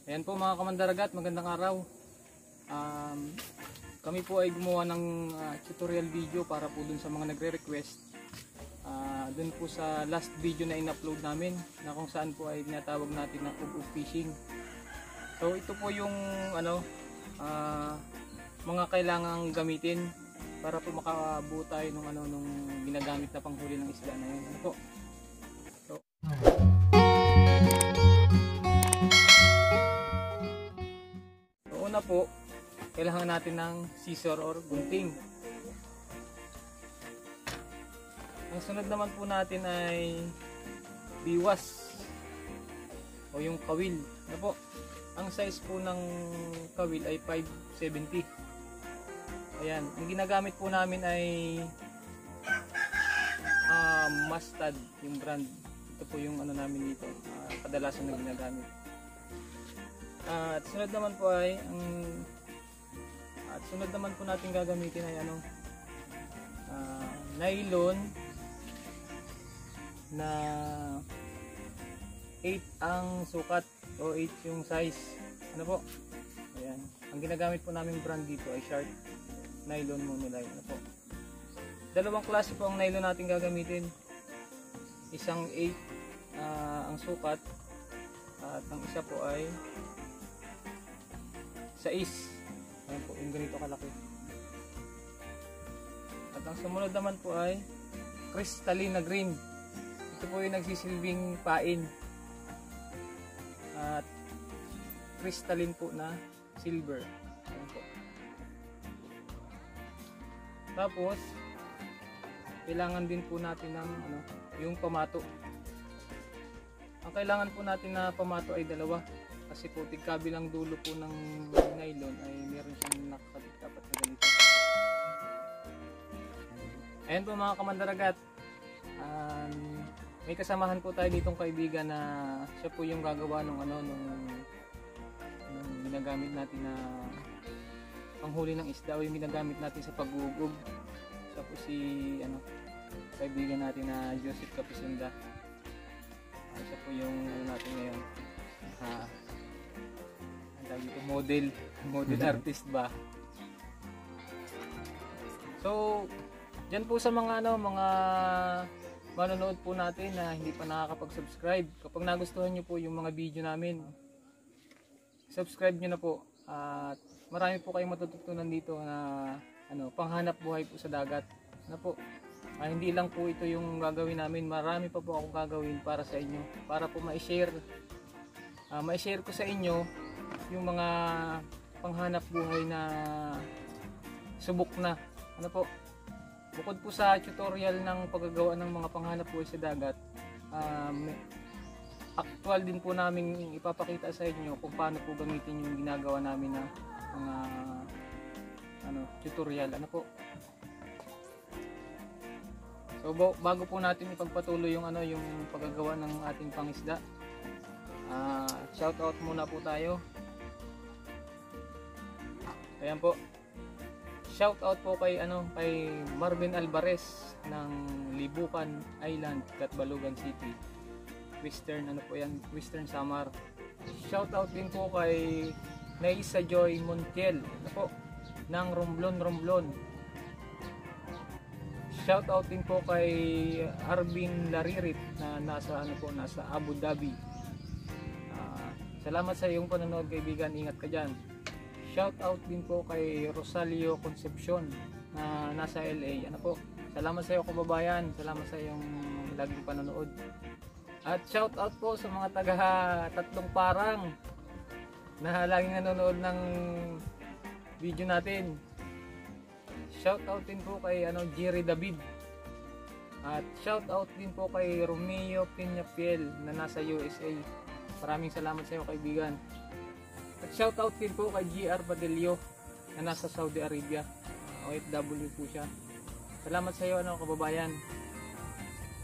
Ayan po mga kamandaragat, magandang araw. Kami po ay gumawa ng tutorial video para po dun sa mga nagre-request. Dun po sa last video na in-upload namin na kung saan po ay tinatawag natin na ug fishing. So ito po yung mga kailangang gamitin para po makabuo tayo nung ginagamit na panghuli ng isda na yun. Ano po? Una po, kailangan natin ng scissor or gunting. Ang sunod naman po natin ay biwas o yung kawil. Ano po? Ang size po ng kawil ay 570. Ayan, ang ginagamit po namin ay Mustad, yung brand. Ito po yung namin dito, kadalasan na ginagamit. At sunod naman po ay sunod naman po natin gagamitin ay nylon na 8 ang sukat o 8 yung size. Ano po? Ayan. Ang ginagamit po namin brand dito ay Shark Nylon Monolite. Ano po? Dalawang klase po ang nylon natin gagamitin. Isang 8 ang sukat at ang isa po ay 6. Ayan po, yung ganito kalaki. At ang sumunod naman po ay crystalline na green. Ito po yung nagsisilbing pain. At crystalline po na silver. Ayan po. Tapos kailangan din po natin ng yung pamato. Ang kailangan po natin na pamato ay dalawa. Kasi po tigkabilang dulo po ng nylon ay meron siyang nakakabit dapat na ganito. Ayan po mga kamandaragat, may kasamahan po tayo ditong kaibigan na siya po yung gagawa nung ginagamit natin na panghuli ng isda o yung ginagamit natin sa pag-uugog. Siya po si kaibigan natin na Joseph Capisinda. Siya po yung natin ngayon. Model artist ba. So diyan po sa mga mga manonood po natin na hindi pa nakakapag-subscribe, kapag nagustuhan niyo po yung mga video namin, subscribe niyo na po. At marami po kayong matututunan dito na panghanap buhay po sa dagat. Na po, hindi lang po ito yung gagawin namin, marami pa po akong gagawin para sa inyo, para po ma-share ko sa inyo yung mga panghanap buhay na subok na. Ano po? Bukod po sa tutorial ng paggagawa ng mga panghanap buhay sa dagat, actual din po namin ipapakita sa inyo kung paano po gamitin yung ginagawa namin na mga tutorial. Ano po? So bago po natin ipagpatuloy yung yung paggagawa ng ating pangisda, shout out muna po tayo. Ayan po. Shout out po kay Marvin Alvarez ng Libucan Island, Catbalogan City. Western Samar. Shout out din po kay Naisa Joy Montiel, ng Romblon. Shout out din po kay Arvin Laririt na nasa Abu Dhabi. Salamat sa iyong panonood, kaibigan. Ingat ka diyan. Shout out din po kay Rosalio Concepcion na nasa LA. Salamat sa iyo, kababayan. Salamat sa iyong laging panonood. At shout out po sa mga taga Tatlong Parang na laging nanonood ng video natin. Shout out din po kay Jerry David. At shout out din po kay Romeo Piñapiel na nasa USA. Maraming salamat sa iyo, kaibigan. At shout out din po kay GR Badelio na nasa Saudi Arabia. OFW po siya. Salamat sa iyo, kababayan.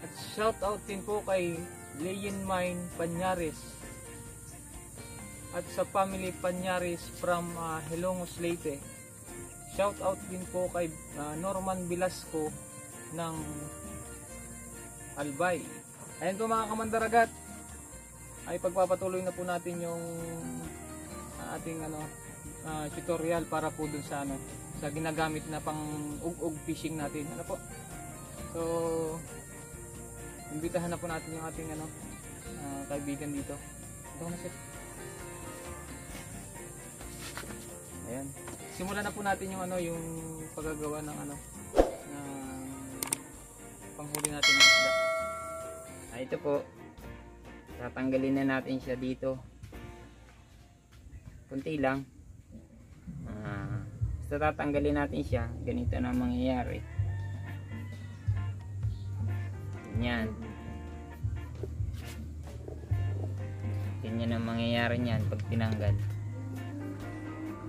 At shout out din po kay Leyen Mine Panyares at sa family Panyares from Hilongos, Leyte. Shout out din po kay Norman Velasco ng Albay. Ayan po mga kamandaragat, ay pagpapatuloy na po natin yung ating tutorial para po dun sa sa ginagamit na pang ug-ug fishing natin. Ano po? So imbitahan na po natin yung ating kaibigan dito. Ito na sir. Ayan. Simulan na po natin yung yung paggagawa ng ng panghuli natin ng isda. Ito po, tatanggalin na natin siya dito. Kunti lang. Basta tatanggalin natin siya, ganito na mangyayari. Ganyan. Ganyan ang mangyayari niyan pag tinanggal.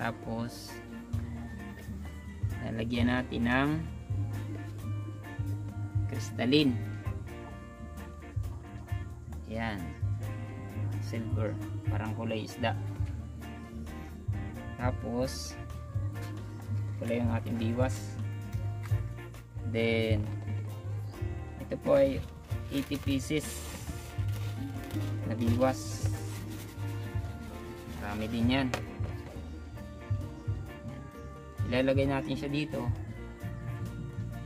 Tapos lalagyan natin ng crystalline. Yan, silver, parang kulay isda. Tapos kulay yung ating biwas. Then ito po ay 80 pieces na biwas. Marami din yan. Ilalagay natin siya dito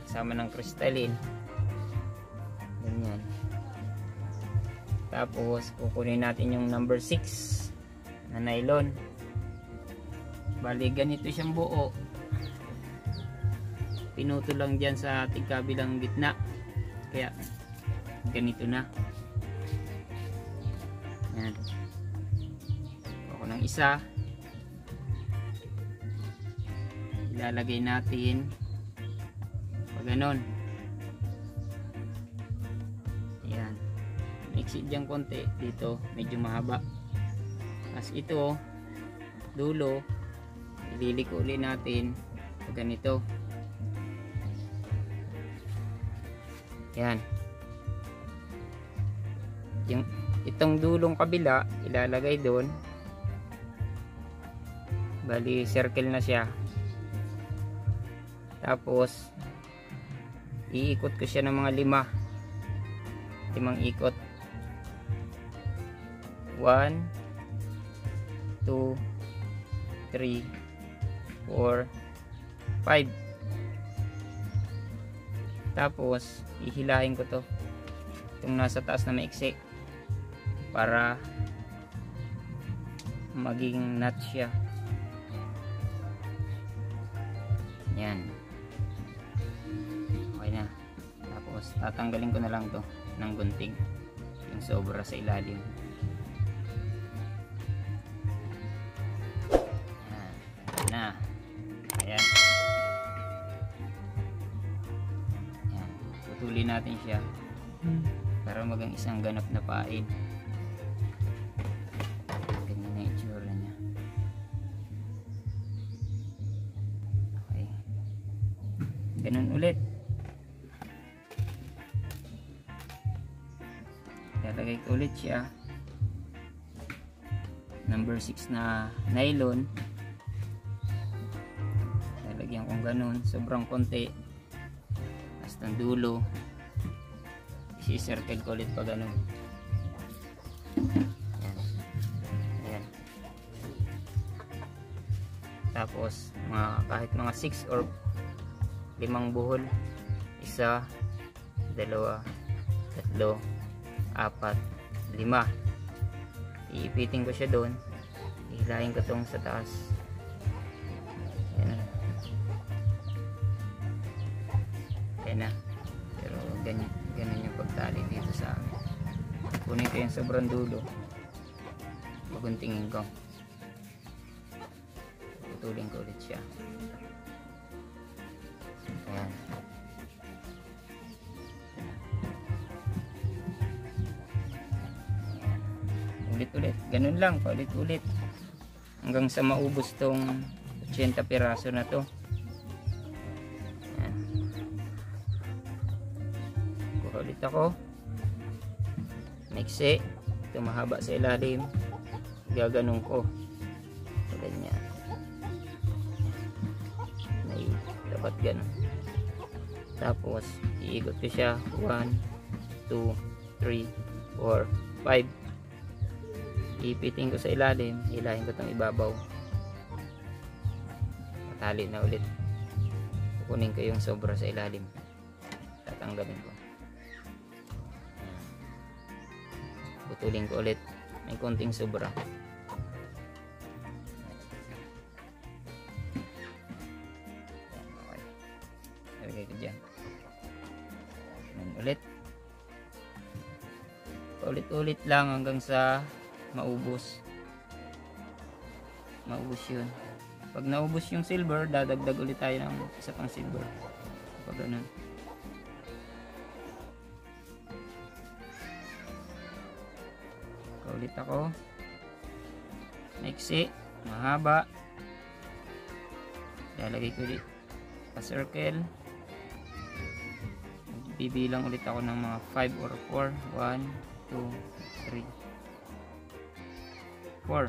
kasama ng crystalline. Ganyan. Tapos kukunin natin yung number 6 na nylon. Bali ganito siyang buo. Pinuto lang dyan sa tigkabilang gitna, kaya ganito na. Yan. Ako ng isa, ilalagay natin pag ganon. Yan, mixit dyan konti, dito medyo mahaba. As ito dulo, ililiko ulit natin pag ganito. Yan. Itong dulong kabila ilalagay doon. Bali circle na siya. Tapos iikot ko siya ng mga 5 ikot. 1 2 3 4 5. Tapos ihilahin ko to, itong nasa taas na maiksi, para maging nut siya. Yan, okay na. Tapos tatanggalin ko na lang to ng gunting, yung sobra sa ilalim. Yan na. Ayan. Putulin natin siya para magang isang ganap na pain. Ganyan na itsura niya. Okay. Ganun ulit. Lalagay ko ulit siya. Number 6 na nylon. Lalagyan kong ganun. Sobrang konti. Basta ang dulo. I-circle ko ulit pa ganun. Ayan. Ayan. Tapos kahit mga 6 or 5 buhol, 1, 2, 3, 4, 5, iipitin ko siya doon, ihilahin ko tong sa taas. Ayan. Ayan na. Pero ganyan yung pagtali dito sa amin. Kunin ko yung sobrang dulo, paguntingin ko, putulin ko ulit siya. Ayan. Ulit-ulit, ganun lang, paulit-ulit hanggang sa maubos tong 80 piraso na to. Ayan. Kuha ulit ako, mixi, ito mahaba sa ilalim, gaganong ko so, ganyan, dapat ganun. Tapos iikot ko siya 1, 2, 3, 4, 5. ipiting ko sa ilalim, hilahin ko itong ibabaw, patali na ulit, kukunin ko yung sobra sa ilalim, tatanggalin ko, putulin ko ulit, may konting sobra. Okay, lagay ko dyan, ulit, ulit lang hanggang sa maubos yun. Pag naubos yung silver, dadagdag ulit tayo ng isa pang silver. Pag ganun, ulit ako, maiksi, mahaba, lalagay ko ulit pa circle, bibilang ulit ako ng mga 5 or 4, 1, 2, 3, 4.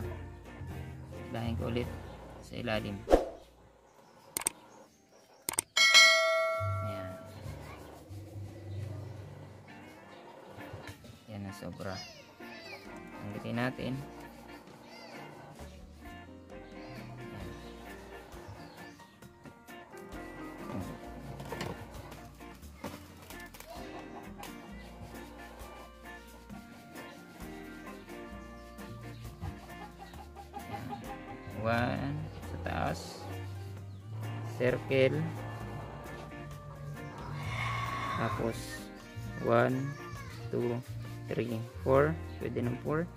Dahin ko ulit sa ilalim. Ayan. Yan na sobra. Tanggalin natin. One sa taas, circle, tapos 1, 2, 3, 4, pwede ng 4,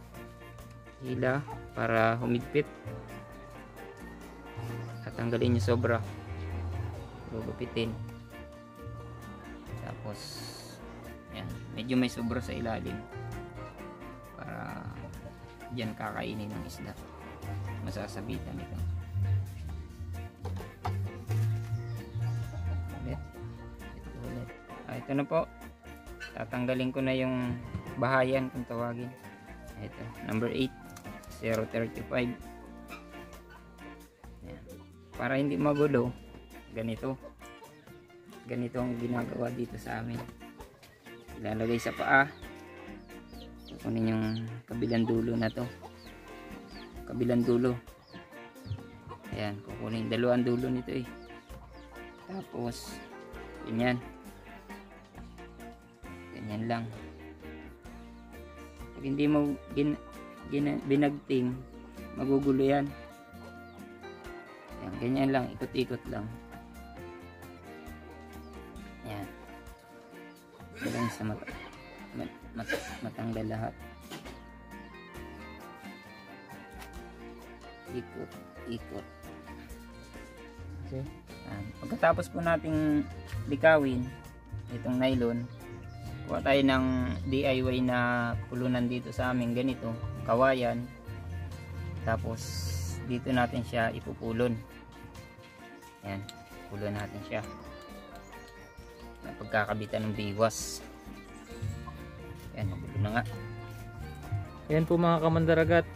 hila para humigpit at tanggalin yung sobra, gugupitin, tapos yan, medyo may sobra sa ilalim para dyan kakainin ng isda, masasabitan ito. Ulit. Ito na po, tatanggalin ko na yung bahayan kung tawagin. Ito, number 8, 035. Ayan. Para hindi magulo, ganito ang ginagawa dito sa amin. Ilalagay sa paa, kukunin yung kabilang dulo na to, kabilang dulo. Ayan, kukunin dalawang dulo nito eh. Tapos ganyan lang. Pag hindi mo binagting, magugulo yan. Ayan, ganyan lang, ikot-ikot lang. Ayan, hanggang sa matanggal lahat. Ikot. Okay. Pagkatapos po nating likawin itong nylon, kuha tayo ng DIY na pulunan dito sa amin, ganito, kawayan, tapos dito natin siya ipupulon. Ayan, pulon natin siya na pagkakabitan ng biwas. Ayan, magulo na nga. Ayan po mga kamandaragat,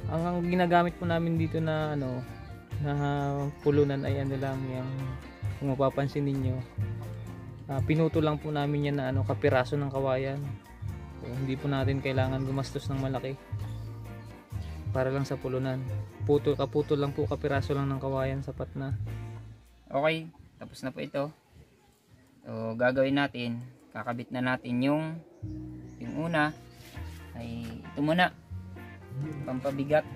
ang ginagamit po namin dito na na pulunan ay ano lang, yung kung mapapansin ninyo, pinuto lang po namin yan na kapiraso ng kawayan. So, hindi po natin kailangan gumastos ng malaki para lang sa pulunan. Kaputo lang po, kapiraso lang ng kawayan, sapat na. Okay, tapos na po ito. So, gagawin natin, kakabit na natin yung una ay ito muna, pampabigat,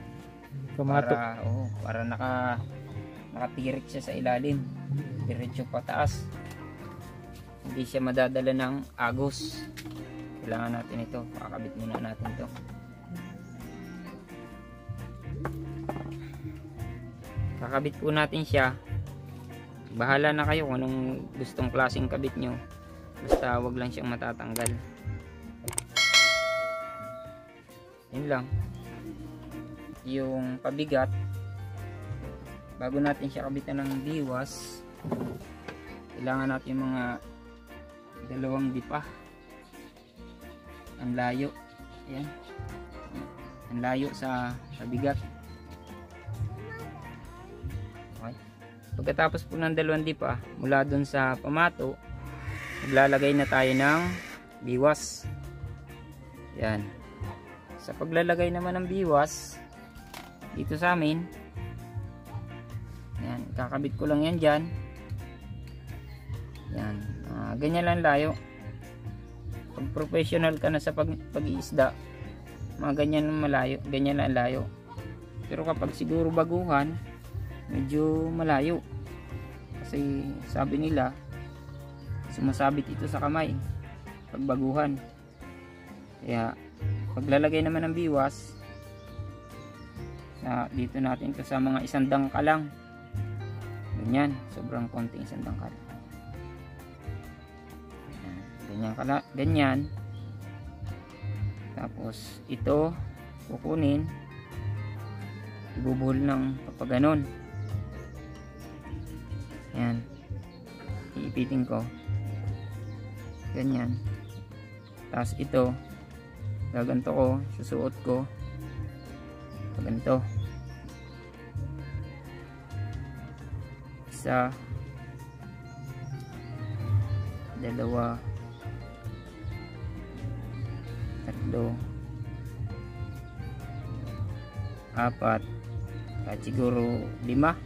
para nakatirik siya sa ilalim, diretso pataas, hindi siya madadala ng agos. Kailangan natin ito, kakabit muna natin ito. Kakabit po natin siya, bahala na kayo kung anong gustong klaseng kabit nyo, basta wag lang siyang matatanggal. Yun lang. Yung pabigat, bago natin siya kabitan ng biwas, kailangan natin mga 2 dipa. Ang layo. Ayan, ang layo sa bigat. Okay. Pagkatapos po ng 2 dipa, mula dun sa pamato, maglalagay na tayo ng biwas. Yan, sa paglalagay naman ng biwas dito sa amin, yan, kakabit ko lang yan dyan. Yan, ganyan lang layo. Pag professional ka na sa pag-iisda, mga ganyan malayo, ganyan lang layo. Pero kapag siguro baguhan, medyo malayo. Kasi sabi nila, sumasabit ito sa kamay pag baguhan. Kaya paglalagay naman ng biwas, dito natin ito sa mga 1 dangkal lang. Ganyan, sobrang konting 1 dangkal. Ganyan. Tapos ito kukunin, ibubuhol ng papaganon. Yan, iipitin ko ganyan. Tapos ito gaganto ko, susuot ko ganito. 1, 2, 3, 4, at siguro 5.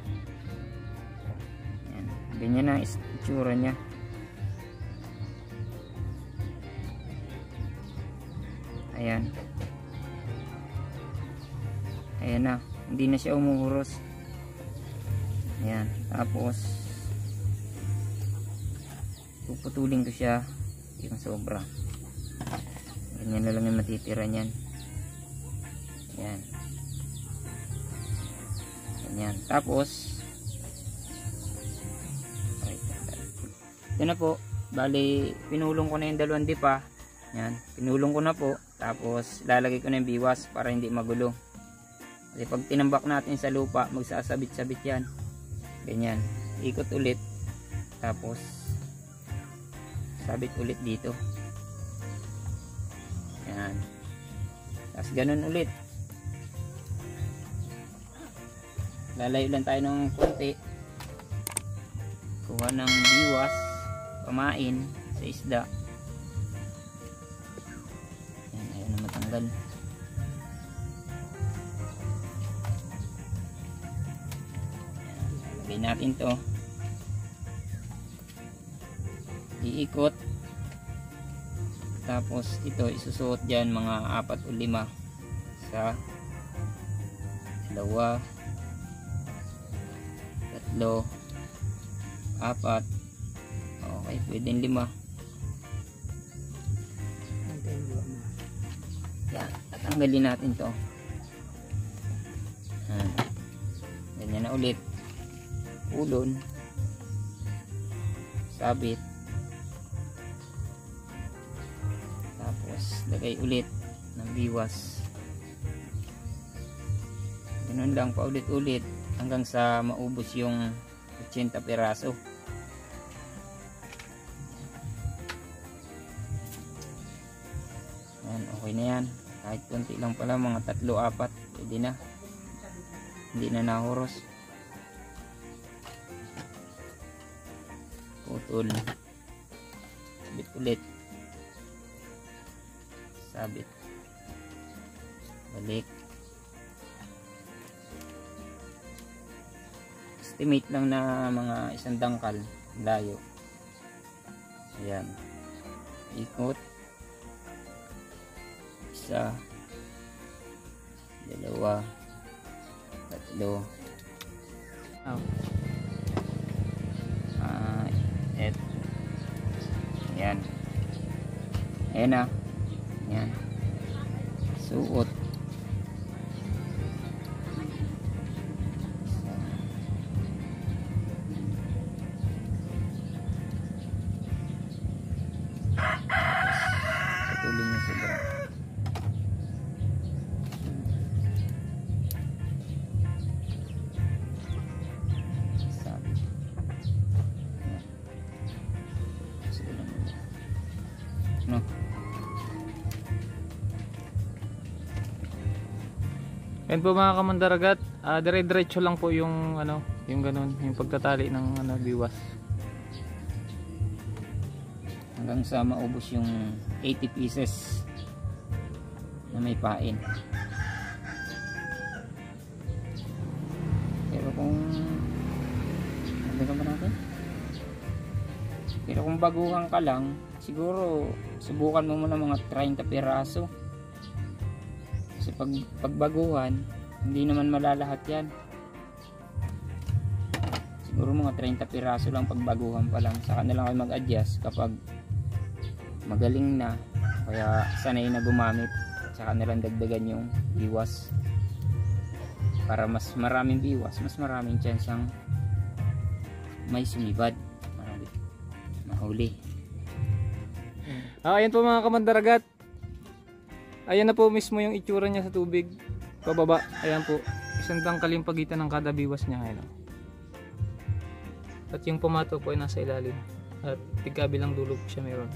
Yan. Ganyan ang itsura nya. Ayan. Ayan na, hindi na siya umuhuros. Ayan, tapos puputulin ko siya yung sobra. Ganyan na lang yung matitira niyan. Ayan. Ganyan. Tapos ito na po, bali pinulong ko na yung 2 dipa. Ayan, pinulong ko na po. Tapos lalagay ko na yung biwas para hindi magulo. Kasi pag tinambak natin sa lupa, magsasabit-sabit yan. Ganyan, ikot ulit. Tapos sabit ulit dito. Yan. Tapos ganun ulit. Lalayo lang tayo ng konti. Kuha ng biwas, pamain sa isda. Yan, ayaw na matanggal. Lagay natin to. Iikot. Tapos ito isusuot dyan mga 4 o 5 sa 2, 3, 4, 4. Okay, pwedeng 5. Yan, tatanggalin natin to. Ganyan na ulit. Ulon, sabit, tapos lagay ulit ng biwas. Ganun lang paulit-ulit hanggang sa maubos yung 80 piraso. Yan, okay na yan. Kahit konti lang pala, mga 3, 4 pwede na, hindi na nahuros. Putol, sabit ulit, sabit, balik. Estimate lang na mga 1 dangkal layo. Ayan, ikot, 1, 2, 3. Ayan. Ayan na. Ayan. Suot. Patuloy niyo sobra. No. Yan po mga kamandaragat, dire-diretso lang po yung yung ganun, yung pagtatali ng biwas. Hanggang sa maubos yung 80 pieces na may pain. Pero kung ba natin? Pero kung baguhan ka lang, siguro subukan mo muna mga 30 piraso. Kasi pag baguhan, hindi naman malalahat yan. Siguro mga 30 piraso lang pag baguhan pa lang. Saka na lang kayo mag-adjust kapag magaling na, kaya sanay na gumamit. Saka na lang dagdagan yung biwas. Para mas maraming biwas, mas maraming chance ang may sumibad, mahuli. Ayan po mga kamandaragat. Ayan na po mismo yung itsura niya sa tubig. Pababa. Ayan po. Isang tangkal yung pagitan ng kada biwas niya. Ayan. At yung pumato po ay nasa ilalim. At tigkabilang dulo po siya meron.